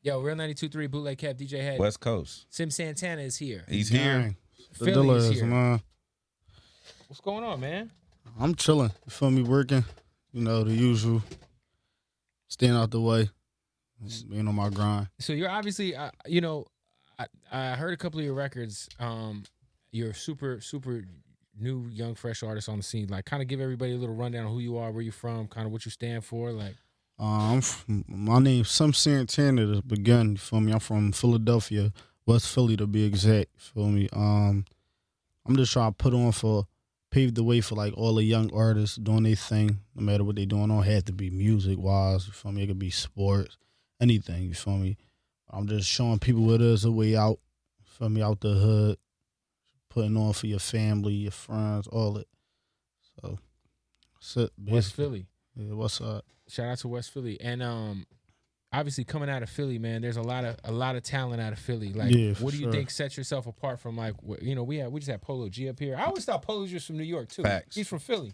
Yo, Real 92.3, Bootleg Kev DJ Hed. West Coast. SimXSantana is here. He's here. The Philly dealer is is, here. man. What's going on, man? I'm chilling. You feel me? Working. You know, the usual. Staying out the way. Being on my grind. So you're obviously, you know, I heard a couple of your records. You're a super new, young, fresh artist on the scene. Like, kind of give everybody a little rundown of who you are, where you're from, kind of what you stand for. Like, My name's SimXSantana to begin. You feel me? I'm from Philadelphia, West Philly to be exact. You feel me? I'm just trying to pave the way for like all the young artists doing their thing, no matter what they doing. Don't have to be music wise. You feel me? It could be sports, anything. You feel me? I'm just showing people what is a way out. You feel me? Out the hood, putting on for your family, your friends, all it. So, that's it. Basically. West Philly. Yeah, what's up? Shout out to West Philly. And obviously coming out of Philly, man, there's a lot of talent out of Philly. Like, Yeah, what do you sure. think sets yourself apart from, like, you know, we just had Polo G up here. I always thought Polo G was from New York too. Facts. He's from Philly,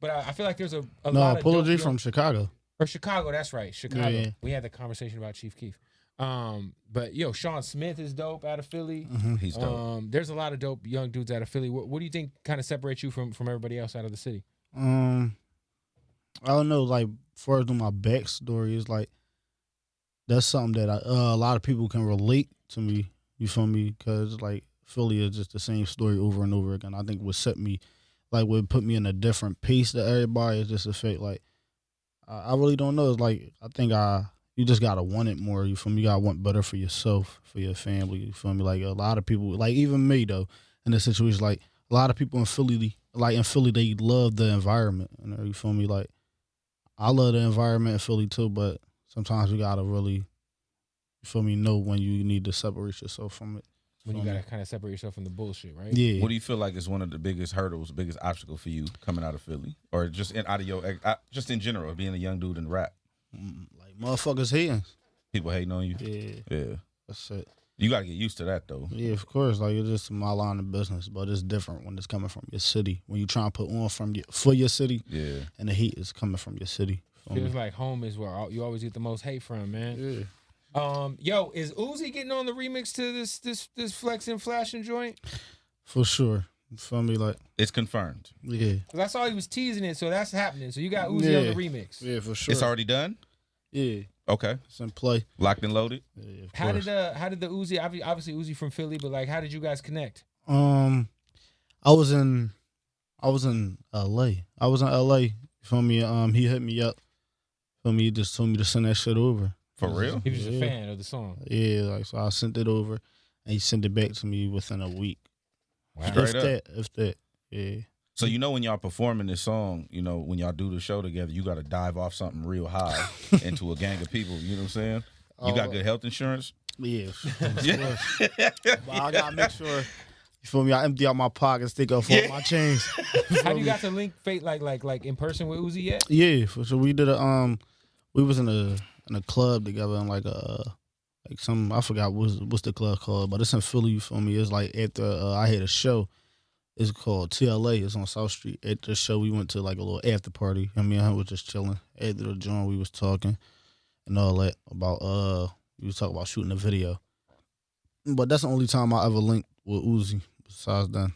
but I feel like there's a lot No, of Polo dope G young- from Chicago. or Chicago. That's right, Chicago. Yeah. We had the conversation about Chief Keef. But yo, Sean Smith is dope out of Philly. He's dope. There's a lot of dope young dudes out of Philly. What do you think kind of separates you from everybody else out of the city? I don't know, like, far as my backstory is like, that's something that a lot of people can relate to me. You feel me? Because like Philly is just the same story over and over again. I think what set me, like, what put me in a different pace to everybody is just the fact, like, I really don't know. It's like, I think you just gotta want it more. You feel me? You gotta want better for yourself, for your family. You feel me? Like, a lot of people, like even me though, in this situation, like a lot of people in Philly, they love the environment. You feel me? Like, I love the environment in Philly too, but sometimes you gotta really, you feel me, know when you need to separate yourself from it. When you gotta kind of separate yourself from the bullshit, right? Yeah. What do you feel like is one of the biggest hurdles, biggest obstacle for you coming out of Philly, or just out of your, just in general, being a young dude in rap? Like, motherfuckers hating. People hating on you. Yeah. That's it. You gotta get used to that though. Yeah, of course. Like, it's just my line of business, but it's different when it's coming from your city. When you try and put on for your city, Yeah. and the heat is coming from your city. Feels like home is where you always get the most hate from, man. Yeah. Yo, is Uzi getting on the remix to this FLEXIN FLASHIN joint? For sure. You feel me? Like, It's confirmed. yeah. Cause I saw he was teasing it, so that's happening. So you got Uzi on the remix. Yeah, for sure. It's already done. Yeah. Okay. It's in play. Locked and loaded. Yeah, of How course. did the Uzi, obviously Uzi from Philly, but like, how did you guys connect? I was in LA. I was in LA. You feel me? He hit me up. Feel me? He just told me to send that shit over. For real? He was just a Yeah. fan of the song. Yeah, like, so I sent it over, and he sent it back to me within a week. Wow. Straight If that. Yeah. So you know when y'all performing this song, you know when y'all do the show together, you got to dive off something real high into a gang of people. You know what I'm saying? You got good health insurance. Yeah. Yeah. But I gotta make sure. You feel me? I empty out my pockets, take off all my chains. Have you got to link fate like in person with Uzi yet? Yeah, for sure. We did we was in a club together in like some, I forgot what's the club called, but it's in Philly. You feel me? It's like after I had a show. It's called TLA. It's on South Street. At the show, we went to like a little after party. And me and him was just chilling. After the joint, we was talking and all that about we was talking about shooting a video. But that's the only time I ever linked with Uzi. Besides that,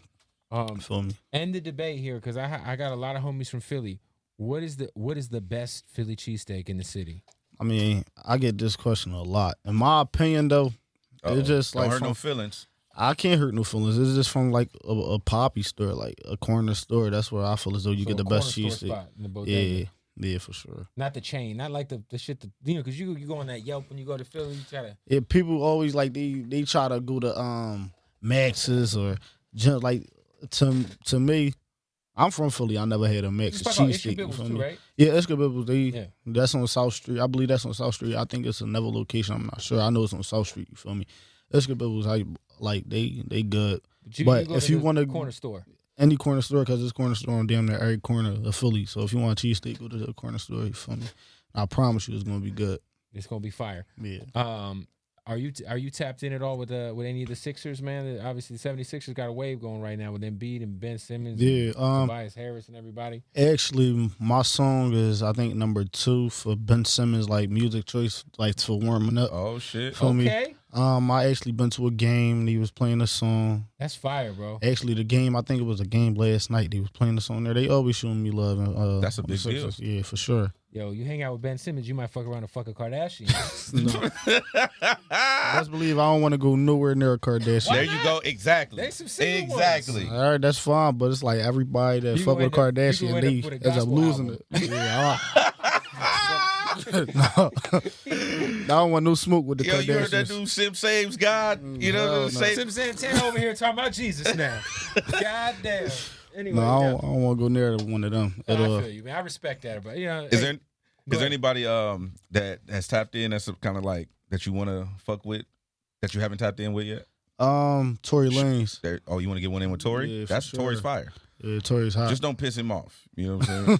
feel me? End the debate here, because I got a lot of homies from Philly. What is the best Philly cheesesteak in the city? I mean, I get this question a lot. In my opinion, though, it's just Don't like hurt no feelings. I can't hurt no feelings. It's just from like a poppy store, like a corner store. That's where I feel as though you So get the a corner best store cheesesteak. spot in the bodega. Yeah, for sure. Not the chain, not like the shit that, you know, because you go on that Yelp when you go to Philly, you try to. Yeah, people always like they try to go to Max's or just like to me. I'm from Philly. I never had a Max's cheesesteak. You feel me? Right? Yeah, Escobar. That's on South Street. I believe that's on South Street. I think it's another location. I'm not sure. I know it's on South Street. You feel me? Escobar was like they good. But go if to you the want to corner store, any corner store, because there's corner store on damn near every corner of Philly. So if you want a cheesesteak, go to the corner store. You feel me? I promise you, it's gonna be good. it's gonna be fire. Yeah. Are you tapped in at all with any of the Sixers, man? Obviously, the 76ers got a wave going right now with Embiid and Ben Simmons, Yeah, and Tobias Harris and everybody. Actually, my song is I think number 2 for Ben Simmons, like music choice, like for warming up. Oh shit. For me. Okay. I actually been to a game and he was playing a song. That's fire, bro. Actually, the game, I think it was a game last night. They was playing the song there. They always showing me love. And, That's a big deal. Yeah, for sure. Yo, you hang out with Ben Simmons, you might fuck around and fuck a Kardashian. Best believe I don't want to go nowhere near a Kardashian. There you go. Exactly. They some single Exactly. ones. All right, that's fine, but it's like everybody that You fuck with gonna end up- you Kardashian, gonna end up with a they end up gospel losing album. it. Yeah, no. I don't want no smoke with the Yo, you heard that Kardashians. dude Sim Saves God? You know Hell what I'm saying? SimXSantana over here talking about Jesus now. God damn. Anyway, No, I yeah. don't want to go near one of them. No, At I all. feel you, man. I respect that, but you know, Is hey, there anybody that has tapped in that's kind of like that you want to fuck with that you haven't tapped in with yet? Tory Lanez. Oh, you want to get one in with Tory? Yeah, for That's sure. Tory's fire. Yeah, Tory's hot. Just don't piss him off. You know what I'm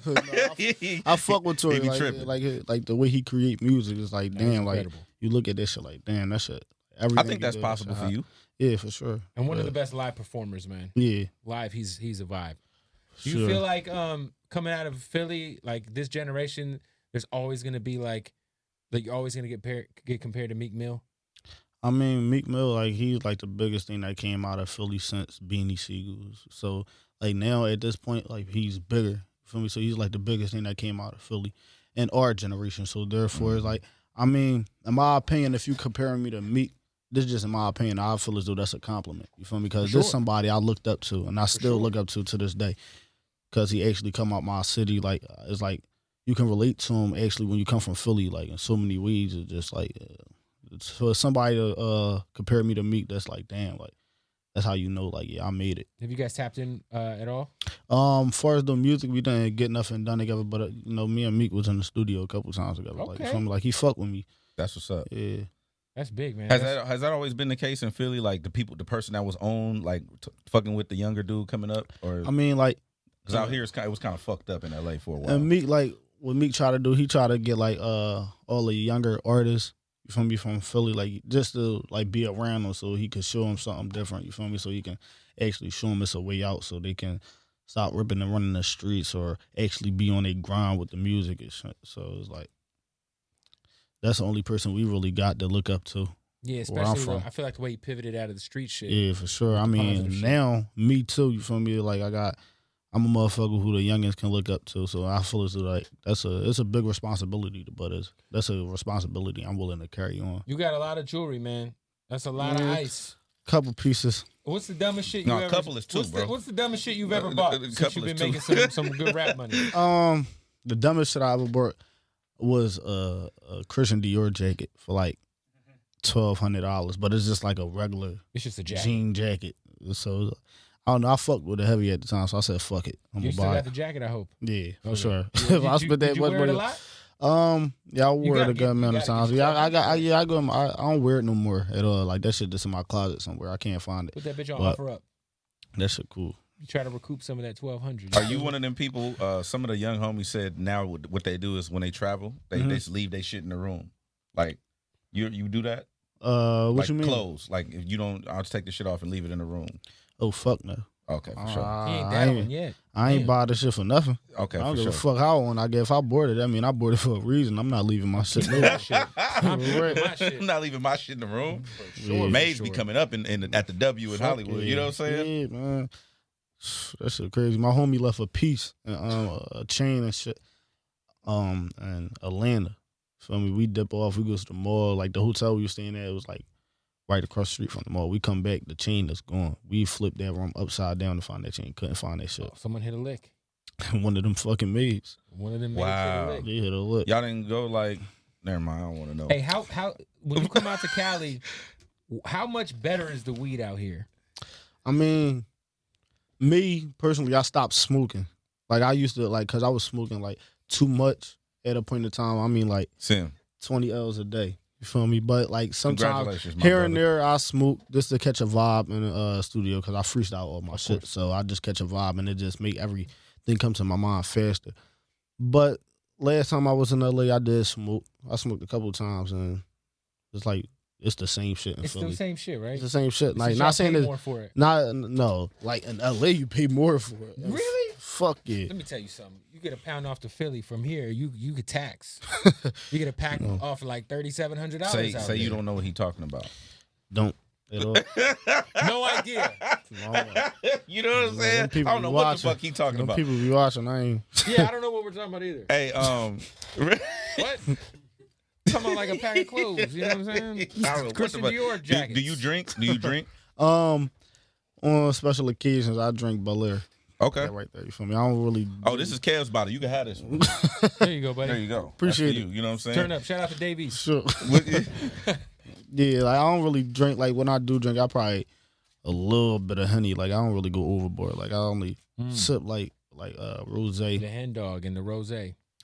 saying? I fuck with Tory. He be Like, tripping. like the way he create music is like, that's damn, like incredible. you look at this shit like, damn, that shit. I Everything think he that's do, possible shit for hot. you. Yeah, for sure. And one of the best live performers, man. Yeah, Live, he's a vibe. Do you sure. feel like coming out of Philly, like this generation, there's always gonna be like you're always gonna get compared to Meek Mill? I mean, Meek Mill, like he's like the biggest thing that came out of Philly since Beanie Siegels. So like now at this point, like he's bigger. You feel me? So he's like the biggest thing that came out of Philly in our generation. So therefore, it's like, I mean, in my opinion, if you comparing me to Meek, this is just in my opinion, I feel as though that's a compliment. You feel me? Because For this sure. somebody I looked up to, and I still sure. look up to this day. Because he actually come out my city, like it's like you can relate to him actually when you come from Philly, like in so many ways. It's just like for somebody to compare me to Meek, that's like damn, like that's how you know, like yeah, I made it. Have you guys tapped in at all? Far as the music, we didn't get nothing done together, but you know, me and Meek was in the studio a couple times together. Like, you Okay. feel me? Like he fucked with me. That's what's up. Yeah. That's big, man. Has that always been the case in Philly? Like the person that was on, like fucking with the younger dude coming up, or I mean, like, because out here it was kind of fucked up in LA for a while. and Meek, like, what Meek try to do, he try to get like all the younger artists, you feel me, from Philly, like just to like be around them so he could show them something different, you feel me, so he can actually show them it's a way out, so they can stop ripping and running the streets or actually be on their grind with the music and shit. So it's like that's the only person we really got to look up to. Yeah, where I'm especially from. I feel like the way he pivoted out of the street shit. Yeah, for sure. I Positive mean, shit. now me too. You feel me? Like I'm a motherfucker who the youngins can look up to. So I feel as though like it's a big responsibility, but that's a responsibility I'm willing to carry on. You got a lot of jewelry, man. That's a lot of Yeah. ice. Couple pieces. What's the dumbest shit you No, ever? a couple is two, bro. What's the dumbest shit you've ever A bought couple since you've been is making two. some good rap money? The dumbest shit I ever bought was a Christian Dior jacket for like $1,200, but it's just like a regular It's just a jacket. jean jacket. So I don't know. I fucked with it heavy at the time, so I said, "Fuck it, I'm You gonna still buy got it." the jacket, I hope. Yeah, for Okay. sure. Yeah, If I spent that did you much wear it a money, lot? yeah, I wore it gotta a get- good amount you of gotta times. get Yeah, yourself I go. I don't wear it no more at all. Like that shit just in my closet somewhere. I can't find it. Put that bitch on But- offer up. That shit cool. You try to recoup some of that 1,200. Are you one of them people? Some of the young homies said now what they do is when they travel, they just leave their shit in the room. Like you do that? What Like you mean? clothes. Like if you don't, I'll just take the shit off and leave it in the room. Oh fuck no. Okay, for sure. He ain't I that one ain't, yet. I ain't Damn. buy this shit for nothing. Okay, I don't for give sure. a fuck how I want. I guess if I bought it, I mean I bought it for a reason. I'm not leaving my shit there. That shit. I'm Right. my shit. I'm not leaving my shit in the room. Yeah, for Maids be sure. coming up at the W in Fuck Hollywood. yeah. You know what I'm saying? Yeah, man. That shit crazy. My homie left a piece and a chain and shit. And Atlanta. Feel me? We dip off. We go to the mall. Like the hotel we were staying at, it was like right across the street from the mall. We come back, the chain is gone. We flipped that room upside down to find that chain. Couldn't find that shit. Oh, someone hit a lick. One of them fucking maids. One of them made Wow. hit a lick. They hit a lick. Y'all didn't go like. Never mind. I don't want to know. Hey, how when you come out to Cali, how much better is the weed out here? I mean, me personally, I stopped smoking. Like I used to, like, cause I was smoking like too much at a point in time. I mean, like Sim, 20 L's a day. You feel me? But like sometimes congratulations, my here and brother. there, I smoke just to catch a vibe in the studio because I freestyle all my shit. So I just catch a vibe and it just make everything come to my mind faster. But last time I was in LA, I did smoke. I smoked a couple of times and it's like it's the same shit in It's Philly. the same shit, right? It's the same shit. It's Like just not y'all saying pay that. more for it. No. Like in LA, you pay more for it. Really? Fuck yeah. Let me tell you something. You get a pound off to Philly from here, you get tax. You get a pack off for like $3,700. Say you don't know what he talking about. Don't at all. No idea. You know what I'm saying? I People don't know be what watching. the fuck he talking Them about. people be watching. I ain't. Yeah, I don't know what we're talking about either. Hey, What? Talking about like a pack of clothes. You know what I'm saying? I don't know Christian what the Dior fuck. jackets. Do you drink? Do you drink? On special occasions, I drink Belair. Okay. That right there. You feel me? I don't really. Oh, this is Kev's bottle. You can have this one. There you go, buddy. There you go. Appreciate That's for you. You know what I'm saying? Turn up. Shout out to Davies. Sure. Yeah, like I don't really drink. Like when I do drink, I probably a little bit of honey. Like I don't really go overboard. Like I only sip like rose. The hen dog and the rose.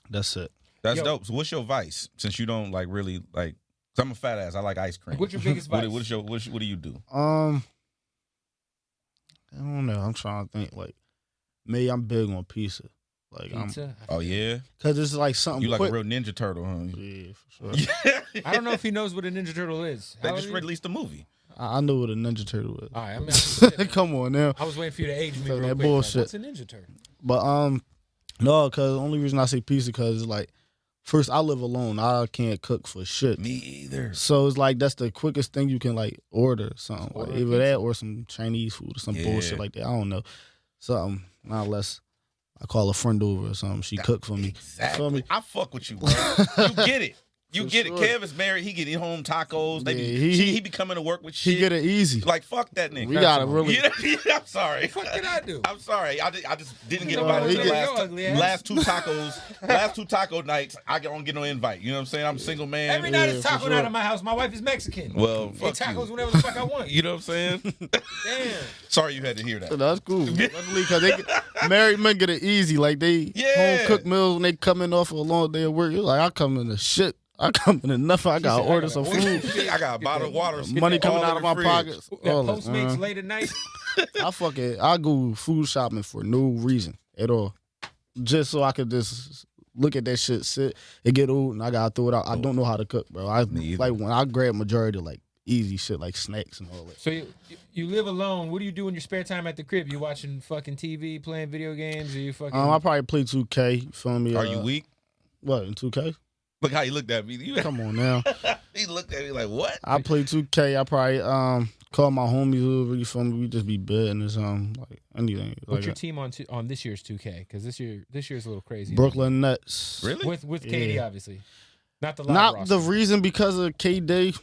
That's it. That's dope. So what's your vice? Since you don't like really like, cause I'm a fat ass. I like ice cream. What's your biggest vice? What do you do? I don't know. I'm trying to think. Like maybe I'm big on pizza. Like Pizza? Oh yeah, because it's like something. you like quick. a real Ninja Turtle, huh? Yeah, for sure. I don't know if he knows what a Ninja Turtle is. They How just old are you? released a movie. I know what a Ninja Turtle is. All right, I mean, Come on now. I was waiting for you to age me So real that quick. bullshit. Like, what's a Ninja Turtle? But no, because the only reason I say pizza because like first I live alone. I can't cook for shit. Me either. So it's like that's the quickest thing you can like order something. Order Like a either pizza. that or some Chinese food or some bullshit like that. I don't know. Something. Not unless I call a friend over or something. She cook for me. Exactly. Feel me? I fuck with you, bro. You get it. You For get sure. it. Kev is married. He get home tacos. They be, Yeah, he be coming to work with shit. She get it easy. Like fuck that nigga. We gotta really. I'm sorry. What did I do? I'm sorry. I just didn't get No, invited to he the get- last two tacos. Last two taco nights. I don't get no invite. You know what I'm saying? I'm a single man. Every night is for taco sure. night at my house. My wife is Mexican. Well, Eat fuck tacos you. whenever the fuck I want. You know what I'm saying? Damn. Sorry you had to hear that. That's cool. Definitely, because married men get it easy. Like they Yeah. home cook meals when they come in off a long day of work. You're like, I come in the shit. I come in enough. I gotta said, I order gotta some order food. I got a bottle of water. Money coming all out in of the my fridge. pockets. That All that, Postmates late at night. I fuck it. I go food shopping for no reason at all, just so I could just look at that shit, sit and get old, and I gotta throw it out. I don't know how to cook, bro. I Me either. like when I grab majority of like easy shit like snacks and all that. So you live alone. What do you do in your spare time at the crib? You watching fucking TV, playing video games, or you fucking? I probably play 2K. You feel me? Are you weak? What in 2K? Look how he looked at me. Come on now. He looked at me like, what? I play 2K. I probably call my homies over. You feel me? We just be betting or something like anything. What's like your team on this year's 2K? Because this year's a little crazy. Brooklyn Nets. Really? With KD Yeah. obviously, not the live Not roster. the reason because of KD.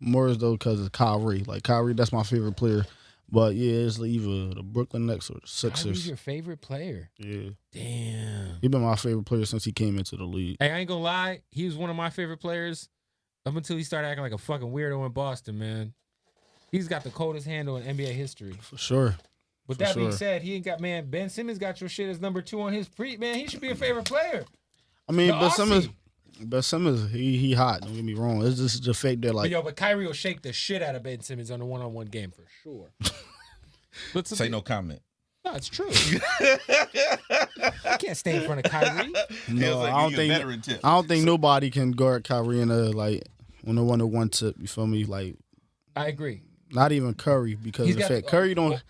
More as though because of Kyrie. Like Kyrie, that's my favorite player. But yeah, it's either the Brooklyn Nets or the Kyrie's Sixers. your favorite player. Yeah, Damn. he been my favorite player since he came into the league. Hey, I ain't gonna lie. He was one of my favorite players up until he started acting like a fucking weirdo in Boston, man. He's got the coldest handle in NBA history. For sure. With For that being sure. said, he ain't got, man, Ben Simmons got your shit as number 2 on his pre. Man, he should be a favorite player. I mean, The Ben Aussie. Simmons, he hot. Don't get me wrong. It's just the fact that like But Kyrie will shake the shit out of Ben Simmons on a one-on-one game for sure. But Say no comment. No, it's true. I can't stay in front of Kyrie. no, Like, I don't give you a think veteran tip. I don't think nobody can guard Kyrie in a like on a 1-on-1 tip. You feel me? Like I agree. not even Curry because He's of the got- fact Curry don't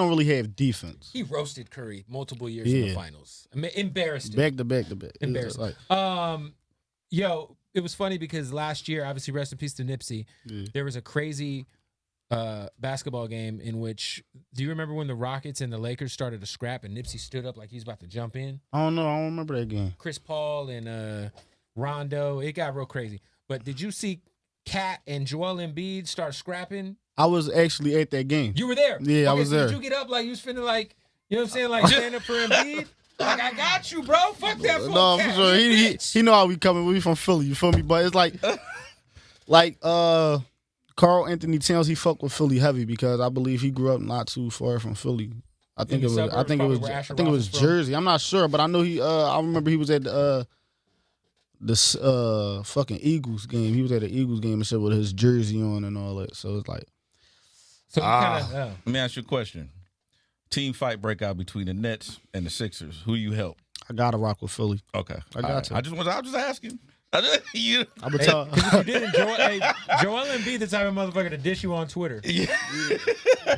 really have defense. He roasted Curry multiple years in the Yeah. finals. I mean, embarrassed him. Back to back to back. It's Embarrassing. like Yo, it was funny because last year, obviously, rest in peace to Nipsey. Yeah. There was a crazy basketball game in which, do you remember when the Rockets and the Lakers started to scrap and Nipsey stood up like he was about to jump in? I don't know. I don't remember that game. Chris Paul and Rondo, it got real crazy. But did you see Cat and Joel Embiid start scrapping? I was actually at that game. You were there. Yeah, I was so there. Did you get up like you was finna like, you know what I'm saying, like stand up for Embiid? Like, I got you, bro. Fuck that fool. No, for Cat. sure. He a He bitch. he know how we coming. We from Philly. You feel me? But it's like Carl Anthony Towns. He fucked with Philly heavy because I believe he grew up not too far from Philly. I think the it was. I suburbs, think it probably was. where I Asher think it Roth was is from. Jersey. I'm not sure, but I know he. I remember he was at this fucking Eagles game. He was at the Eagles game and shit with his jersey on and all that. So it's like So you kind of, Let me ask you a question. Team fight breakout between the Nets and the Sixers. Who you help? I gotta rock with Philly. Okay. I got All right. to. I was just asking. You, I'm gonna Hey, tell. 'cause if you didn't, Joel Embiid the type of motherfucker to dish you on Twitter. yeah.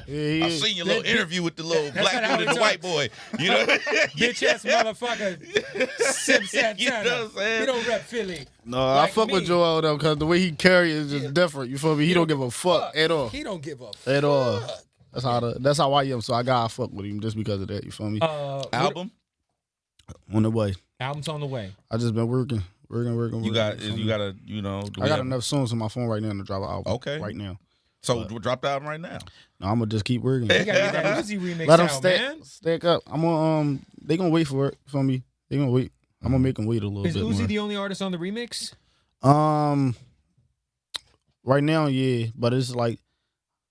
Yeah, I seen your little interview with the little That's black how dude he and the white talks. boy. You know, Bitch ass motherfucker. SimXSantana. You know what I'm saying? He don't rep Philly. No, Like I fuck with me. Joel though, because the way he carry is just different. You feel me? He don't give a fuck at all. He don't give a fuck. At all. That's how I am. So I gotta fuck with him just because of that. You feel me? Album. On the way. Album's on the way. I just been working. You got to, you know. I got enough songs on my phone right now to drop an album. Okay. Right now. So drop the album right now. No, I'm gonna just keep working. You gotta get that Uzi remix Let them out, man. stack up. I'm gonna they gonna wait for it. For me, they gonna wait. I'm gonna make them wait a little Is bit Uzi more. the only artist on the remix? Right now, yeah, but it's like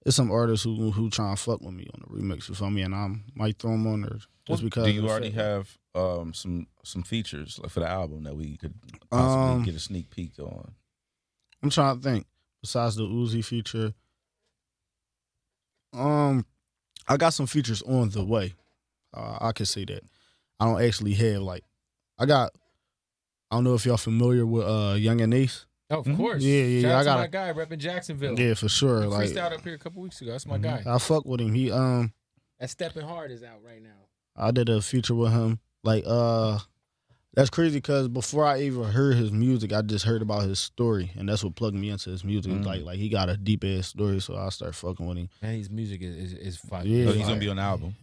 it's some artists who try and fuck with me on the remix. You feel me? And I might throw them on there just because. Do you of the already fact. have some features like for the album that we could possibly get a sneak peek on? I'm trying to think. Besides the Uzi feature, I got some features on the way. I can say that. I don't actually have like I don't know if y'all familiar with Young and Ace. Oh, of course. Yeah. Shout out I to got my guy repping Jacksonville. Yeah, for sure. He Like freestyled up here a couple weeks ago. That's my guy. I fuck with him. He That Stepping Hard is out right now. I did a feature with him. Like that's crazy because before I even heard his music, I just heard about his story, and that's what plugged me into his music. Like he got a deep ass story, so I started fucking with him. And his music is fire. Yeah. So he's gonna be on the album.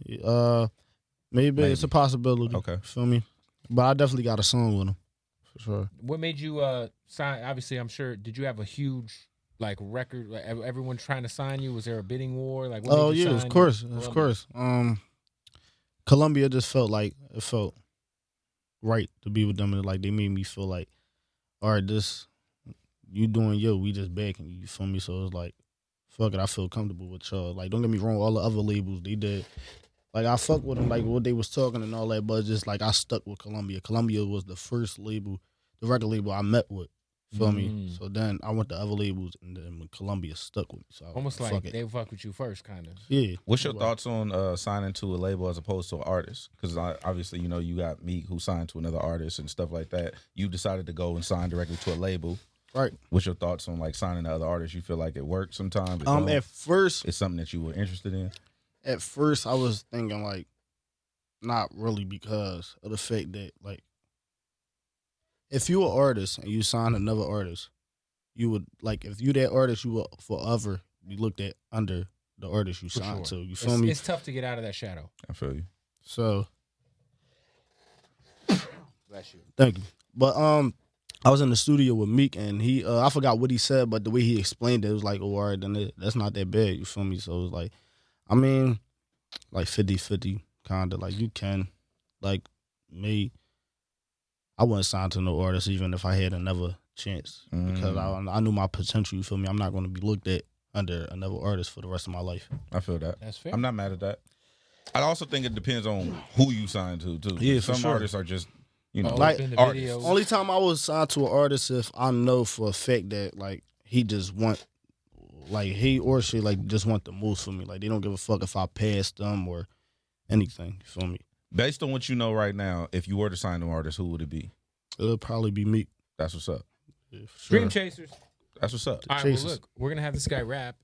Maybe it's a possibility. Okay. Feel me? But I definitely got a song with him for sure. What made you sign? Obviously, I'm sure. Did you have a huge like record? Like everyone trying to sign you? Was there a bidding war? Like, what made you sign of course. Columbia just felt like it felt right to be with them, and like they made me feel like, all right, this you doing we just backing you. You feel me? So it's like, fuck it, I feel comfortable with y'all. Like, don't get me wrong, all the other labels they did. Like, I fuck with them, like, what they was talking and all that, but it's just, like, I stuck with Columbia. Columbia was the first label, the record label I met with, feel me? So then I went to other labels, and then Columbia stuck with me. So I was almost like, like fuck they fuck with you first, kind of. Yeah. What's your thoughts on signing to a label as opposed to an artist? Because obviously, you know, you got Meek who signed to another artist and stuff like that. You decided to go and sign directly to a label. Right. What's your thoughts on, like, signing to other artists? You feel like it works sometimes? At first, it's something that you were interested in? At first, I was thinking, like, not really, because of the fact that, like, if you an artist and you sign another artist, you would, like, if you that artist, you will forever be looked at under the artist you signed to. You feel me? It's tough to get out of that shadow. I feel you. So, Bless you. thank you. But I was in the studio with Meek, and he I forgot what he said, but the way he explained it, it was like, oh, all right, then that's not that bad. You feel me? So it was like, I mean, like 50-50. Kind of like you can, like me, I wouldn't sign to no artist even if I had another chance because I knew my potential. You feel me? I'm not going to be looked at under another artist for the rest of my life. I feel that. That's fair. I'm not mad at that. I also think it depends on who you sign to too. Yeah, for some sure. artists are just, you know, Like, in the artists. videos. Only time I was signed to an artist if I know for a fact that like he just want, like he or she like just want the most for me. Like they don't give a fuck if I pass them or anything. You feel me? Based on what you know right now, if you were to sign to an artist, who would it be? It'll probably be Meek. That's what's up. Yeah, for sure. Dream Chasers. That's what's up. All right, well, Chasers. look, we're gonna have this guy rap,